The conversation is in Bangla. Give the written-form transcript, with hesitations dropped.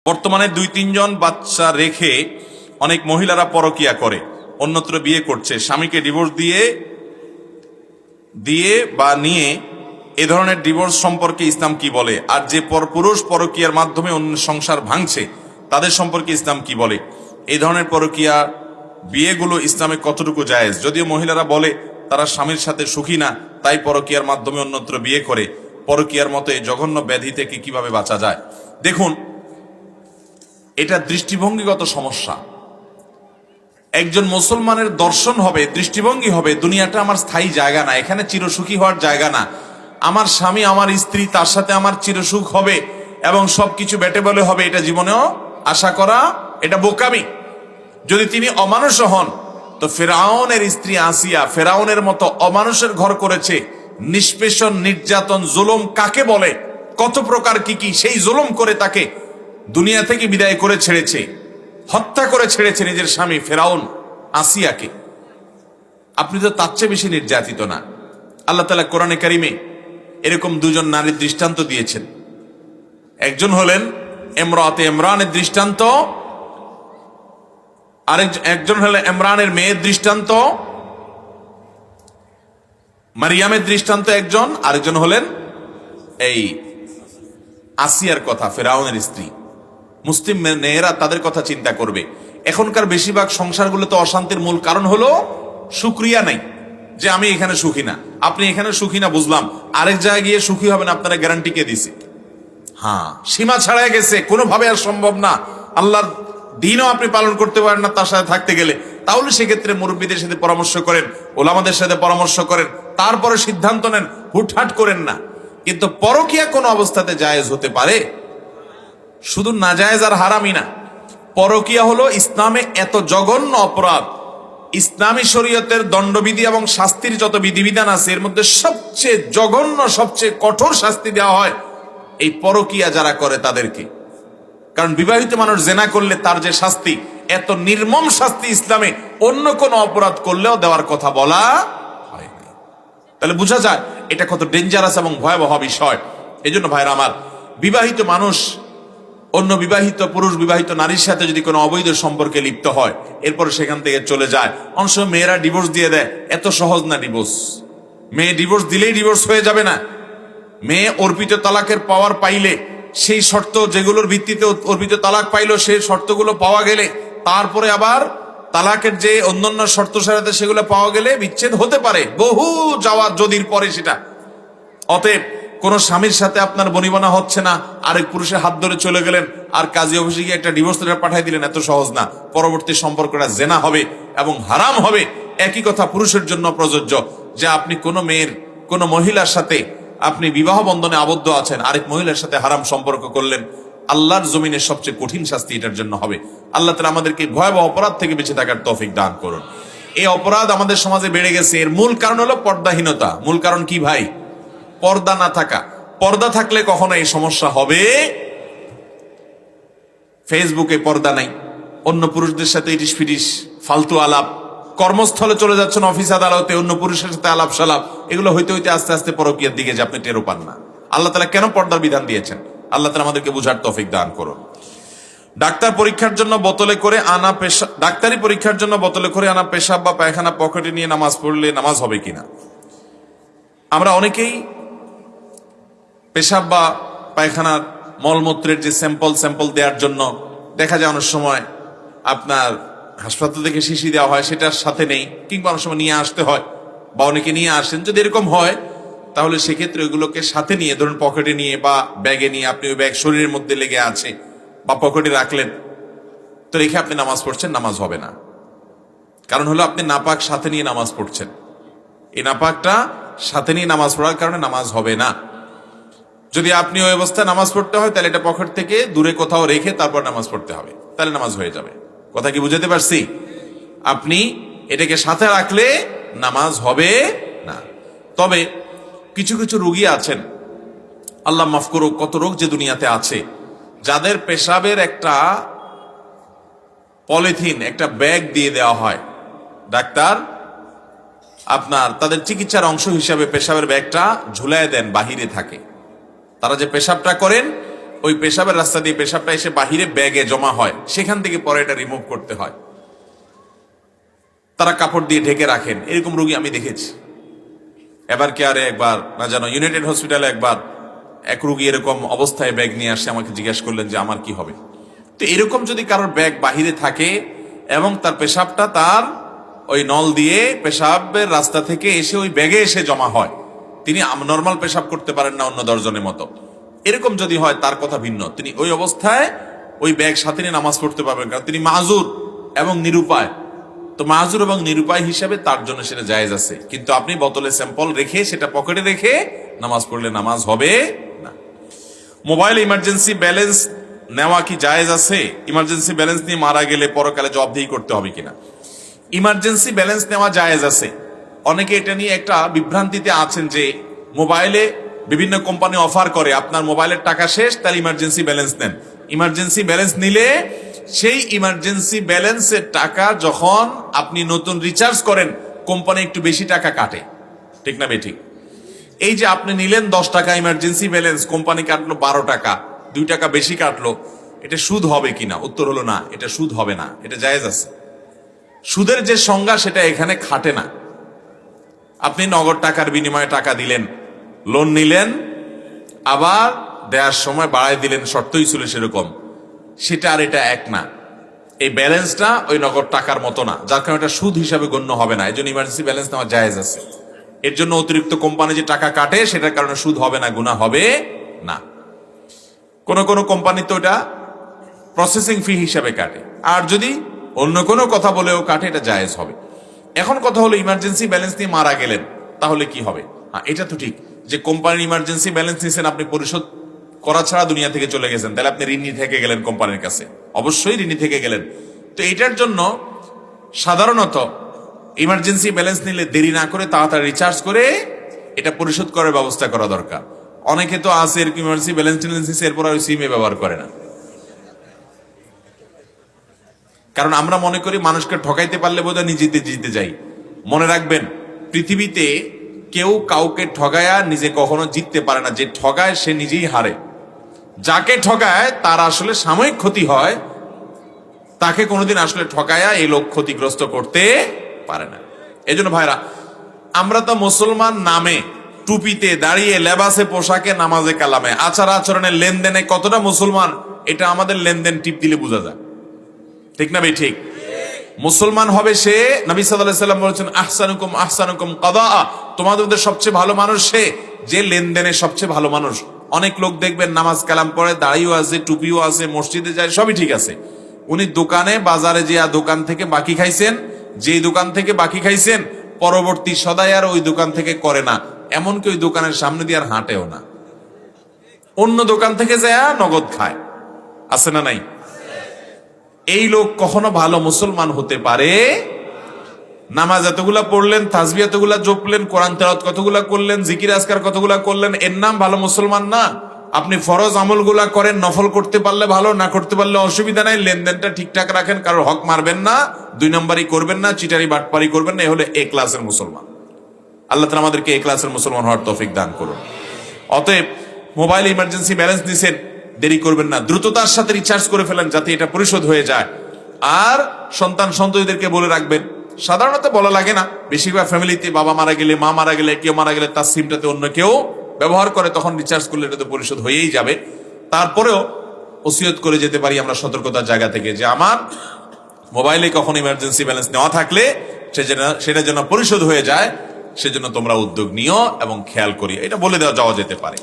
বর্তমানে 2-3 জন বাচ্চা রেখে অনেক মহিলারা পরকিয়া করে, অন্যত্র বিয়ে করছে, স্বামীকে ডিভোর্স দিয়ে বা নিয়ে। এ ধরনের ডিভোর্স সম্পর্কে ইসলাম কি বলে? আর যে পুরুষ পরকিয়ার মাধ্যমে অন্য সংসার ভাঙছে তাদের সম্পর্কে ইসলাম কি বলে? এই ধরনের পরকিয়া বিয়েগুলো ইসলামে কতটুকু জায়েজ? যদিও মহিলারা বলে তারা স্বামীর সাথে সুখী না, তাই পরকিয়ার মাধ্যমে অন্যত্র বিয়ে করে। পরকিয়ার মতো এই জঘন্য ব্যাধি থেকে কিভাবে বাঁচা যায়? দেখুন, এটা দৃষ্টিভঙ্গিগত সমস্যা। একজন মুসলমানের দর্শন হবে, দৃষ্টিভঙ্গি হবে, দুনিয়াটা আমার স্থায়ী জায়গা না, এখানে চিরসুখী হওয়ার জায়গা না। আমার স্বামী, আমার স্ত্রী, তার সাথে আমার চিরসুখ হবে এবং সবকিছু বেটে বলে হবে, এটা জীবনেও আশা করা এটা বোকামি। যদি তিনি অমানুষ হন, তো ফেরাউনের স্ত্রী আসিয়া ফেরাউনের মতো অমানুষের ঘর করেছে। নিষ্পেষণ, নির্যাতন, জুলুম কাকে বলে, কত প্রকার কি কি, সেই জুলুম করে তাকে দুনিয়া থেকে বিদায় করে ছেড়েছে, হত্যা করে ছেড়েছে নিজের স্বামী ফেরাউন আসিয়াকে। আপনি তো তার চেয়ে বেশি নির্যাতিত না। আল্লাহ তাআলা কোরআনে কারিমে এরকম দুজন নারীর দৃষ্টান্ত দিয়েছেন। একজন হলেন ইমরাতে ইমরানের দৃষ্টান্ত, একজন হলেন ইমরানের মেয়ের দৃষ্টান্ত, মারিয়ামের দৃষ্টান্ত একজন, আরেকজন হলেন এই আসিয়ার কথা, ফেরাউনের স্ত্রী। মুসলিম মেয়েরা তাদের কথা চিন্তা করবে। এখনকার বেশিরভাগ সংসারগুলোতে অশান্তির মূল কারণ হলো শুকরিয়া নাই, যে আমি এখানে সুখী না। আপনি এখানে সুখী না বুঝলাম, আরেক জায়গায় গিয়ে সুখী হবেন আপনারা গ্যারান্টি কে দিছে? হ্যাঁ, সীমা ছাড়াই গেছে, কোনোভাবে আর সম্ভব না। আল্লাহর দিনও আপনি পালন করতে পারেন না তার সাথে থাকতে গেলে। তাহলে সেক্ষেত্রে মুরব্বীদের সাথে পরামর্শ করেন, ওলামাদের সাথে পরামর্শ করেন, তারপরে সিদ্ধান্ত নেন, হুটহাট করেন না। কিন্তু পরকীয়া কোন অবস্থাতে জায়েজ হতে পারে? শুধু নাজায়েজ আর হারামই না, পরকীয়া হলো ইসলামে এত জঘন্য অপরাধ। ইসলামী শরীয়তের দণ্ডবিধি এবং শাস্তির যত বিধিবিধান আছে, এর মধ্যে সবচেয়ে জঘন্য, সবচেয়ে কঠোর শাস্তি দেওয়া হয় এই পরকীয়া যারা করে তাদেরকে। কারণ বিবাহিত মানুষ জেনা করলে তার যে শাস্তি, এত নির্মম শাস্তি ইসলামে অন্য কোন অপরাধ করলেও দেওয়ার কথা বলা হয় না। তাহলে বোঝা যায় এটা কত ডেঞ্জারাস এবং ভয়াবহ বিষয়। এই জন্য ভাইরা আমার, বিবাহিত মানুষ অন্য বিবাহিত পুরুষ বিবাহিত নারীর সাথে যদি কোনো অবৈধ সম্পর্কে লিপ্ত হয়, এরপর সেখান থেকে চলে যায়। অনেক সময় মেয়েরা ডিভোর্স দিয়ে দেয়, এত সহজ না ডিভোর্স। মেয়ে ডিভোর্স দিলেই ডিভোর্স হয়ে যাবে না। মেয়ে অর্পিত তালাকের পাওয়ার পাইলে, সেই শর্ত যেগুলোর ভিত্তিতে অর্পিত তালাক পাইলো, সেই শর্তগুলো পাওয়া গেলে, তারপরে আবার তালাকের যে অন্যান্য শর্ত সারাতে সেগুলো পাওয়া গেলে বিচ্ছেদ হতে পারে, বহু যাওয়ার যদির পরে সেটা। অতএব কোন স্বামীর সাথে আপনার বনিবনা হচ্ছে না, আরেক পুরুষের হাত ধরে চলে গেলেন আর কাজী অফিসে গিয়ে একটা ডিভোর্স লেটার পাঠিয়ে দিলেন, এত সহজ না। পরবর্তী সম্পর্কটা জেনা হবে এবং হারাম হবে। একই কথা পুরুষের জন্য প্রযোজ্য, যে আপনি কোন মেয়ের, কোন মহিলার সাথে আপনি বিবাহ বন্ধনে আবদ্ধ আছেন, আরেক মহিলার সাথে হারাম সম্পর্ক করলেন, আল্লাহর জমিনের সবচেয়ে কঠিন শাস্তি এটার জন্য হবে। আল্লাহ তাআলা আমাদেরকে ভয়াবহ অপরাধ থেকে বেঁচে থাকার তৌফিক দান করুন। এই অপরাধ আমাদের সমাজে বেড়ে গেছে, এর মূল কারণ হলো পর্দাহীনতা। মূল কারণ কি ভাই? পর্দা না থাকা। পর্দা থাকলে কখনো এই সমস্যা হবে? ফেসবুকে পর্দা নাই, অন্য পুরুষদের সাথে ইটিস ফিটিস ফালতু আলাপ, কর্মস্থলে চলে যাচ্ছেন, অফিস আদালতে অন্য পুরুষের সাথে আলাপ সালাপ, এগুলো হইতে হইতে আস্তে আস্তে পরকীয়ার দিকে যে আপনি টেরও পান না। আল্লাহ তাআলা কেন পর্দার বিধান দিয়েছেন? আল্লাহ তাআলা আমাদেরকে বুঝার তৌফিক দান করুন। ডাক্তারি পরীক্ষার জন্য বোতলে করে আনা পেশাব বা পায়খানা পকেটে নিয়ে নামাজ পড়লে নামাজ হবে কিনা? আমরা অনেকেই পেশাব বা পায়খানার মলমূত্রের যে স্যাম্পল দেওয়ার জন্য দেখা যায় অনেক সময় আপনার হাসপাতাল থেকে শিশি দেওয়া হয়, সেটার সাথে নেই, কিংবা অনেক সময় নিয়ে আসতে হয়, বা অনেকে নিয়ে আসেন। যদি এরকম হয় তাহলে সেক্ষেত্রে ওইগুলোকে সাথে নিয়ে, ধরুন পকেটে নিয়ে বা ব্যাগে নিয়ে, আপনি ওই ব্যাগ শরীরের মধ্যে লেগে আছে বা পকেটে রাখলেন, তো রেখে আপনি নামাজ পড়ছেন, নামাজ হবে না। কারণ হলো আপনি নাপাক সাথে নিয়ে নামাজ পড়ছেন। এই নাপাকটা সাথে নিয়ে নামাজ পড়ার কারণে নামাজ হবে না। যদি আপনি ওই অবস্থায় নামাজ পড়তে হয়, তাহলে এটা পকেট থেকে দূরে কোথাও রেখে তারপর নামাজ পড়তে হবে, তাহলে নামাজ হয়ে যাবে। কথা কি বুঝাতে পারছি? আপনি এটাকে সাথে রাখলে নামাজ হবে না। তবে কিছু কিছু রোগী আছেন, আল্লাহ মাফ করুক, কত রোগ যে দুনিয়াতে আছে, যাদের পেশাবের একটা পলিথিন, একটা ব্যাগ দিয়ে দেওয়া হয়। ডাক্তার আপনার তাদের চিকিৎসার অংশ হিসাবে পেশাবের ব্যাগটা ঝুলায় দেন, বাহিরে থাকে। তারা যে পেশাবটা করেন ওই পেশাবের রাস্তা দিয়ে পেশাবটা এসে বাহিরে ব্যাগে জমা হয়, সেখান থেকে পরে এটা রিমুভ করতে হয়, তারা কাপড় দিয়ে ঢেকে রাখেন। এরকম রোগী আমি দেখেছি। এবার কেয়ারে একবার, না জানো ইউনাইটেড হসপিটালে একবার এক রোগী এরকম অবস্থায় ব্যাগ নিয়ে আসে, আমাকে জিজ্ঞেস করলেন যে আমার কি হবে। তো এরকম যদি কারোর ব্যাগ বাহিরে থাকে এবং তার পেশাবটা তার ওই নল দিয়ে পেশাবের রাস্তা থেকে এসে ওই ব্যাগে এসে জমা হয়, তিনি নর্মাল পেশাব করতে পারেন না অন্য 10 জনের মতো, এরকম যদি হয় তার কথা ভিন্ন। তিনি ওই অবস্থায় ওই ব্যাগ সাথে নিয়ে নামাজ পড়তে পারবেন, কারণ তিনি মাযুর এবং নিরুপায়। তো মাযুর এবং নিরুপায় হিসাবে তার জন্য সেটা জায়েজ আছে, কিন্তু আপনি বোতলে স্যাম্পল রেখে সেটা পকেটে রেখে নামাজ পড়লে নামাজ হবে না। মোবাইল ইমার্জেন্সি ব্যালেন্স নেওয়া কি জায়েজ আছে? ইমার্জেন্সি ব্যালেন্স নিয়ে মারা গেলে পরকালে জবাবদিহি করতে হবে কিনা? ইমার্জেন্সি ব্যালেন্স নেওয়া জায়েজ আছে। অনেকে এটা নিয়ে একটা বিভ্রান্তিতে আছেন যে মোবাইলে বিভিন্ন কোম্পানি অফার করে, আপনার মোবাইলের টাকা শেষ তাহলে ইমার্জেন্সি ব্যালেন্স নেন। ইমার্জেন্সি ব্যালেন্স নিলে সেই ইমার্জেন্সি ব্যালেন্সের টাকা যখন আপনি নতুন রিচার্জ করেন, কোম্পানি একটু বেশি টাকা কাটে, ঠিক না বেঠিক? এই যে আপনি নিলেন 10 টাকা ইমার্জেন্সি ব্যালেন্স, কোম্পানি কাটলো 12 টাকা, 2 টাকা বেশি কাটলো, এটা সুদ হবে কিনা? উত্তর হলো না, এটা সুদ হবে না, এটা জায়েজ আছে। সুদের যে সংজ্ঞা সেটা এখানে খাটে না। আপনি নগদ টাকার বিনিময়ে টাকা দিলেন, লোন নিলেন, আবার দেওয়ার সময় বাড়াই দিলেন, শর্তই ছিল সেরকম, সেটা আর এটা এক না। এই ব্যালেন্সটা ওই নগদ টাকার মতো না, যার কারণে এটা সুদ হিসাবে গণ্য হবে না। এই জন্য ইমার্জেন্সি ব্যালেন্স নেওয়া জায়েজ আছে। এর জন্য অতিরিক্ত কোম্পানি যে টাকা কাটে সেটার কারণে সুদ হবে না, গুনাহ হবে না। কোন কোন কোম্পানি তো এটা প্রসেসিং ফি হিসাবে কাটে, আর যদি অন্য কোনো কথা বলেও কাটে এটা জায়েজ হবে। এখন কথা হলো ইমার্জেন্সি ব্যালেন্স নিয়ে মারা গেলেন, তাহলে কি হবে? হ্যাঁ, এটা তো ঠিক যে কোম্পানির ইমার্জেন্সি ব্যালেন্স নিয়েছেন, আপনি পরিশোধ করা ছাড়া দুনিয়া থেকে চলে গেছেন, তাহলে আপনি ঋণী থেকে গেলেন কোম্পানির কাছে, অবশ্যই ঋণী থেকে গেলেন। তো এইটার জন্য সাধারণত ইমার্জেন্সি ব্যালেন্স নিলে দেরি না করে তাড়াতাড়ি রিচার্জ করে এটা পরিশোধ করার ব্যবস্থা করা দরকার। অনেকে তো আছে এরকম ইমার্জেন্সি ব্যালেন্স এরপর আর সিমে ব্যবহার করে না, কারণ আমরা মনে করি মানুষকে ঠকাইতে পারলে বোধহয় নিজেতে জিতে যাই। মনে রাখবেন, পৃথিবীতে কেউ কাউকে ঠগায়া নিজে কখনো জিততে পারে না। যে ঠগায় সে নিজেই হারে। যাকে ঠগায় তার আসলে সাময়িক ক্ষতি হয়, তাকে কোনোদিন আসলে ঠকায়া এই লোক ক্ষতিগ্রস্ত করতে পারে না। এই জন্য ভাইরা, আমরা তো মুসলমান নামে, টুপিতে, দাঁড়িয়ে, লেবাসে, পোশাকে, নামাজে, কালামে, আচার আচরণে, লেনদেনে কতটা মুসলমান, এটা আমাদের লেনদেন টিপ দিলে বোঝা যায়, ঠিক না ভাই? ঠিক। মুসলমান হবে সে, নবী সাল্লাল্লাহু আলাইহি ওয়াসাল্লাম বলেছেন, আহসানুকুম আহসানুকুম কাদাআ, তোমাদের মধ্যে সবচেয়ে ভালো মানুষ সে যে লেনদেনে সবচেয়ে ভালো মানুষ। অনেক লোক দেখবেন নামাজ কালাম পড়ে, দাড়িও আছে, টুপিও আছে, মসজিদে যায়, সবই ঠিক আছে। উনি দোকানে, বাজারে যে দোকান থেকে বাকি খাইছেন, যেই দোকান থেকে বাকি খাইছেন, পরবর্তী সদাই আর ওই দোকান থেকে করে না, এমনকি ওই দোকানের সামনে দিয়ে আর হাঁটেও না, অন্য দোকান থেকে যায় নগদ খায়। আছে না নাই? এই লোক কখনো ভালো মুসলমান হতে পারে? নামাজ এতগুলা পড়লেন, তাসবিহ এতগুলা জপলেন, কোরআন তেলাওয়াত কতগুলা করলেন, জিকির আজকার কতগুলা করলেন, এর নাম ভালো মুসলমান না? আপনি ফরজ আমলগুলা করেন, নফল করতে পারলে ভালো, না করতে পারলে অসুবিধা নাই, লেনদেনটা ঠিকঠাক রাখেন, কারোর হক মারবেন না, 2 নম্বরই করবেন না, চিটারি বাটপারি করবেন না, এ হলে এ ক্লাসের মুসলমান। আল্লাহ তাআলা আমাদেরকে এ ক্লাসের মুসলমান হওয়ার তৌফিক দান করুন। অতএব মোবাইল ইমার্জেন্সি ব্যালেন্স নিছেন, দেরি করবেন না, দ্রুততার সাথে রিচার্জ করে ফেলেন যাতে এটা পরিশোধ হয়ে যায়। আর সন্তান সন্ততিদেরকে বলে রাখবেন, সাধারণত বলা লাগে না, বেশিরভাগ ফ্যামিলিতে বাবা মারা গেলে, মা মারা গেলে, কেউ মারা গেলে তার সিমটাতে অন্য কেউ ব্যবহার করে, তখন রিচার্জ করলে এটা তো পরিশোধ হয়েই যাবে। তারপরেও ওসিয়ত করে যেতে পারি আমরা সতর্কতার জায়গা থেকে, যে আমার মোবাইলে কখন ইমার্জেন্সি ব্যালেন্স নেওয়া থাকলে সেটা যেন পরিশোধ হয়ে যায়, সেজন্য তোমরা উদ্যোগ নিও এবং খেয়াল করি, এটা বলে দেওয়া যাওয়া যেতে পারে।